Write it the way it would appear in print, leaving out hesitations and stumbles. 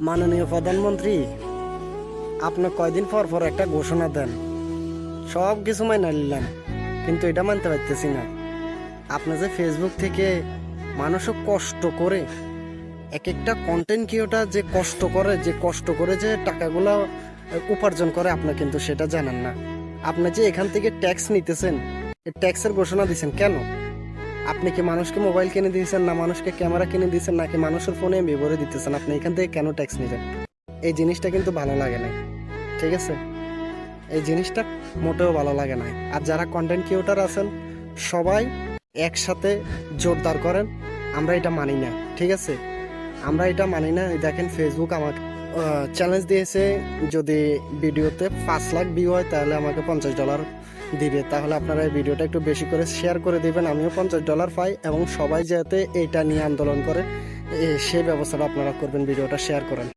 মাননীয় প্রধানমন্ত্রী, আপনি কয়দিন পর পর একটা ঘোষণা দেন, সব কিছু মাইনা নিলাম, কিন্তু এটা মানতে পারতেছি না। আপনি যে ফেসবুক থেকে মানুষও কষ্ট করে এক একটা কন্টেন্ট ক্রিয়েটর যে কষ্ট করে যে টাকাগুলো উপার্জন করে, আপনি কিন্তু সেটা জানেন না। আপনি যে এখান থেকে ট্যাক্স নিতেছেন, এই ট্যাক্সের ঘোষণা দিচ্ছেন কেন? আপনি কি মানুষকে মোবাইল কিনে দিয়েছেন, না মানুষকে ক্যামেরা কিনে দিয়েছেন, নাকি মানুষের ফোনে ব্যবহারে দিতেছেন? আপনি এখান থেকে কেন ট্যাক্স নিতেন? এই জিনিসটা কিন্তু ভালো লাগে না, ঠিক আছে? এই জিনিসটা মোটেও ভালো লাগে না। আর যারা কন্টেন্ট ক্রিয়েটর আছেন সবাই একসাথে জোরদার করেন, আমরা এটা মানি না, ঠিক আছে? আমরা এটা মানি না। এই দেখেন, ফেসবুক আমাকে চ্যালেঞ্জ দিয়েছে, যদি ভিডিওতে 5 লাখ ভিউ হয় তাহলে আমাকে $50 দিবে। তাহলে আপনারা এই ভিডিওটা একটু বেশি করে শেয়ার করে দিবেন, আমিও $50 পাই, এবং সবাই যাতে এইটা নিয়ে আন্দোলন করে সেই ব্যবস্থাটা আপনারা করবেন, ভিডিওটা শেয়ার করেন।